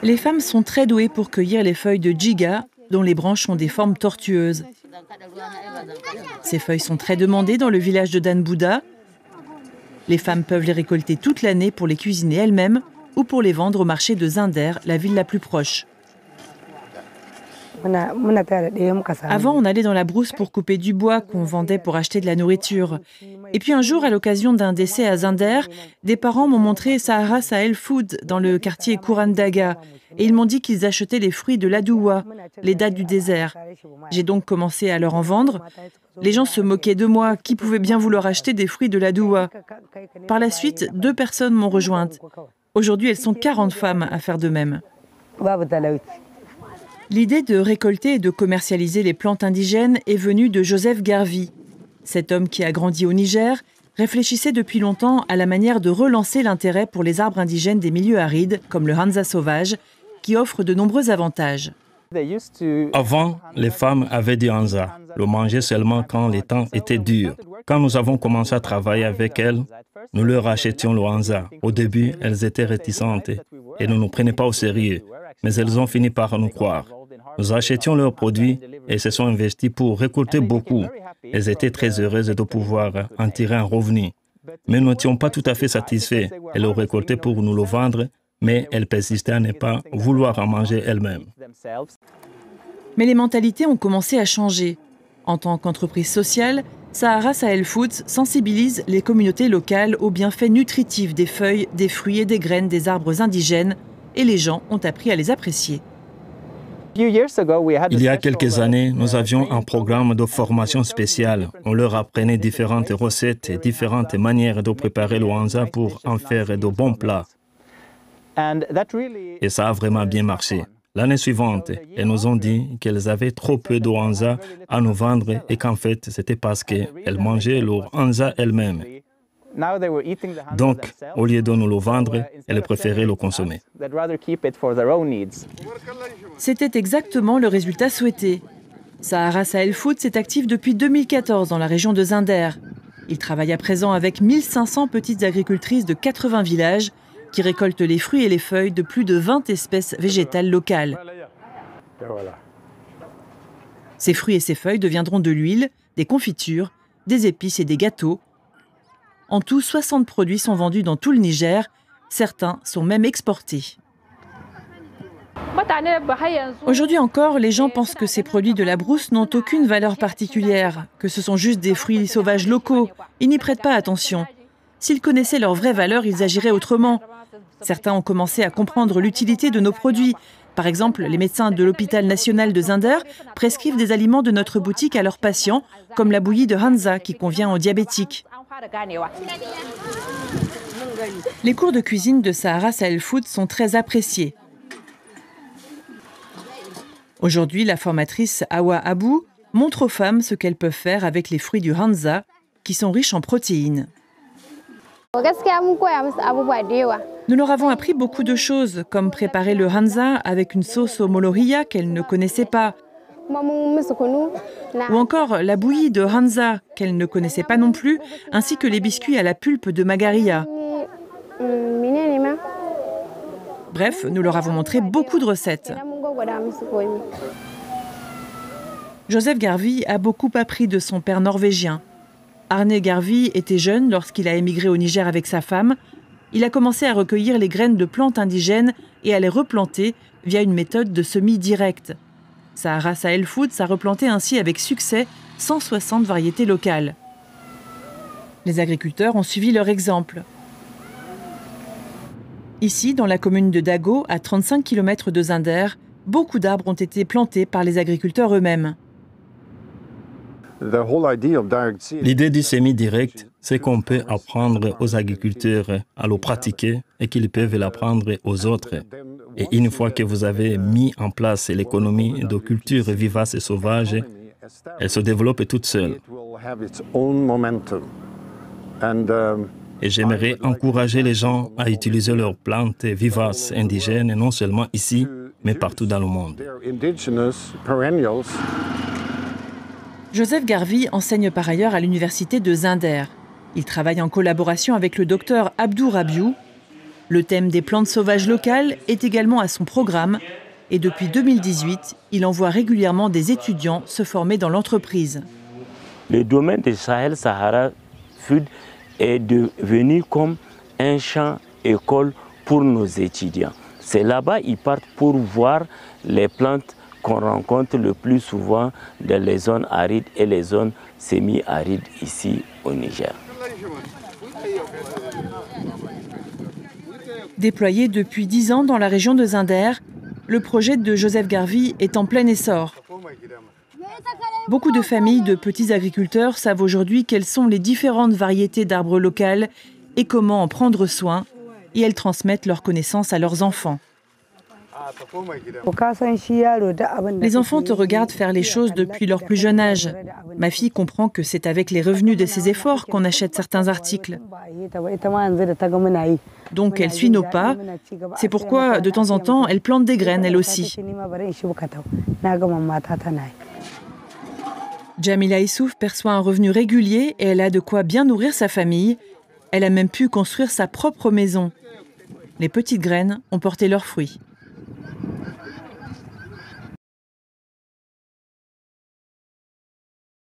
Les femmes sont très douées pour cueillir les feuilles de giga, dont les branches ont des formes tortueuses. Ces feuilles sont très demandées dans le village de Danbouda. Les femmes peuvent les récolter toute l'année pour les cuisiner elles-mêmes ou pour les vendre au marché de Zinder, la ville la plus proche. Avant, on allait dans la brousse pour couper du bois qu'on vendait pour acheter de la nourriture. Et puis un jour, à l'occasion d'un décès à Zinder, des parents m'ont montré Sahara Sahel Food dans le quartier Kourandaga. Et ils m'ont dit qu'ils achetaient les fruits de l'Adoua, les dattes du désert. J'ai donc commencé à leur en vendre. Les gens se moquaient de moi. Qui pouvait bien vouloir acheter des fruits de l'Adoua? Par la suite, 2 personnes m'ont rejointe. Aujourd'hui, elles sont 40 femmes à faire de même. L'idée de récolter et de commercialiser les plantes indigènes est venue de Joseph Garvey. Cet homme qui a grandi au Niger réfléchissait depuis longtemps à la manière de relancer l'intérêt pour les arbres indigènes des milieux arides, comme le Hanza sauvage, qui offre de nombreux avantages. Avant, les femmes avaient du Hanza, le mangeaient seulement quand les temps étaient durs. Quand nous avons commencé à travailler avec elles, nous leur achetions le Hanza. Au début, elles étaient réticentes et ne nous prenaient pas au sérieux, mais elles ont fini par nous croire. Nous achetions leurs produits et se sont investis pour récolter beaucoup. Elles étaient très heureuses de pouvoir en tirer un revenu. Mais nous n'étions pas tout à fait satisfaits. Elles le récoltaient pour nous le vendre, mais elles persistaient à ne pas vouloir en manger elles-mêmes. Mais les mentalités ont commencé à changer. En tant qu'entreprise sociale, Sahara Sahel Foods sensibilise les communautés locales aux bienfaits nutritifs des feuilles, des fruits et des graines des arbres indigènes, et les gens ont appris à les apprécier. Il y a quelques années, nous avions un programme de formation spéciale. On leur apprenait différentes recettes et différentes manières de préparer le Hanza pour en faire de bons plats. Et ça a vraiment bien marché. L'année suivante, elles nous ont dit qu'elles avaient trop peu de Hanza à nous vendre et qu'en fait, c'était parce qu'elles mangeaient leur Hanza elles-mêmes. Donc, au lieu de nous le vendre, elles préféraient le consommer. C'était exactement le résultat souhaité. Sahara Sahel Foods est actif depuis 2014 dans la région de Zinder. Il travaille à présent avec 1500 petites agricultrices de 80 villages qui récoltent les fruits et les feuilles de plus de 20 espèces végétales locales. Ces fruits et ces feuilles deviendront de l'huile, des confitures, des épices et des gâteaux. En tout, 60 produits sont vendus dans tout le Niger. Certains sont même exportés. Aujourd'hui encore, les gens pensent que ces produits de la brousse n'ont aucune valeur particulière, que ce sont juste des fruits sauvages locaux. Ils n'y prêtent pas attention. S'ils connaissaient leur vraie valeur, ils agiraient autrement. Certains ont commencé à comprendre l'utilité de nos produits. Par exemple, les médecins de l'hôpital national de Zinder prescrivent des aliments de notre boutique à leurs patients, comme la bouillie de Hanza qui convient aux diabétiques. Les cours de cuisine de Sahara Sahel Foods sont très appréciés. Aujourd'hui, la formatrice Awa Abou montre aux femmes ce qu'elles peuvent faire avec les fruits du Hanza, qui sont riches en protéines. Nous leur avons appris beaucoup de choses, comme préparer le Hanza avec une sauce au molohiya qu'elles ne connaissaient pas, ou encore la bouillie de Hanza qu'elles ne connaissaient pas non plus, ainsi que les biscuits à la pulpe de Magaria. Bref, nous leur avons montré beaucoup de recettes. Joseph Garvey a beaucoup appris de son père norvégien. Arne Garvey était jeune lorsqu'il a émigré au Niger avec sa femme. Il a commencé à recueillir les graines de plantes indigènes et à les replanter via une méthode de semis direct. Sahara Sahel Foods a replanté ainsi avec succès 160 variétés locales. Les agriculteurs ont suivi leur exemple. Ici, dans la commune de Dago, à 35 km de Zinder, beaucoup d'arbres ont été plantés par les agriculteurs eux-mêmes. L'idée du semis direct, c'est qu'on peut apprendre aux agriculteurs à le pratiquer et qu'ils peuvent l'apprendre aux autres. Et une fois que vous avez mis en place l'économie de cultures vivaces et sauvages, elle se développe toute seule. Et j'aimerais encourager les gens à utiliser leurs plantes vivaces indigènes, non seulement ici, mais partout dans le monde. Joseph Garvey enseigne par ailleurs à l'université de Zinder. Il travaille en collaboration avec le docteur Abdou Rabiou. Le thème des plantes sauvages locales est également à son programme et depuis 2018, il envoie régulièrement des étudiants se former dans l'entreprise. Le domaine de Sahel-Sahara Food est devenu comme un champ-école pour nos étudiants. C'est là-bas qu'ils partent pour voir les plantes qu'on rencontre le plus souvent dans les zones arides et les zones semi-arides ici au Niger. Déployé depuis 10 ans dans la région de Zinder, le projet de Joseph Garvey est en plein essor. Beaucoup de familles de petits agriculteurs savent aujourd'hui quelles sont les différentes variétés d'arbres locales et comment en prendre soin, et elles transmettent leurs connaissances à leurs enfants. Les enfants te regardent faire les choses depuis leur plus jeune âge. Ma fille comprend que c'est avec les revenus de ses efforts qu'on achète certains articles. Donc elle suit nos pas. C'est pourquoi, de temps en temps, elle plante des graines, elle aussi. Jamila Issouf perçoit un revenu régulier et elle a de quoi bien nourrir sa famille. Elle a même pu construire sa propre maison. Les petites graines ont porté leurs fruits.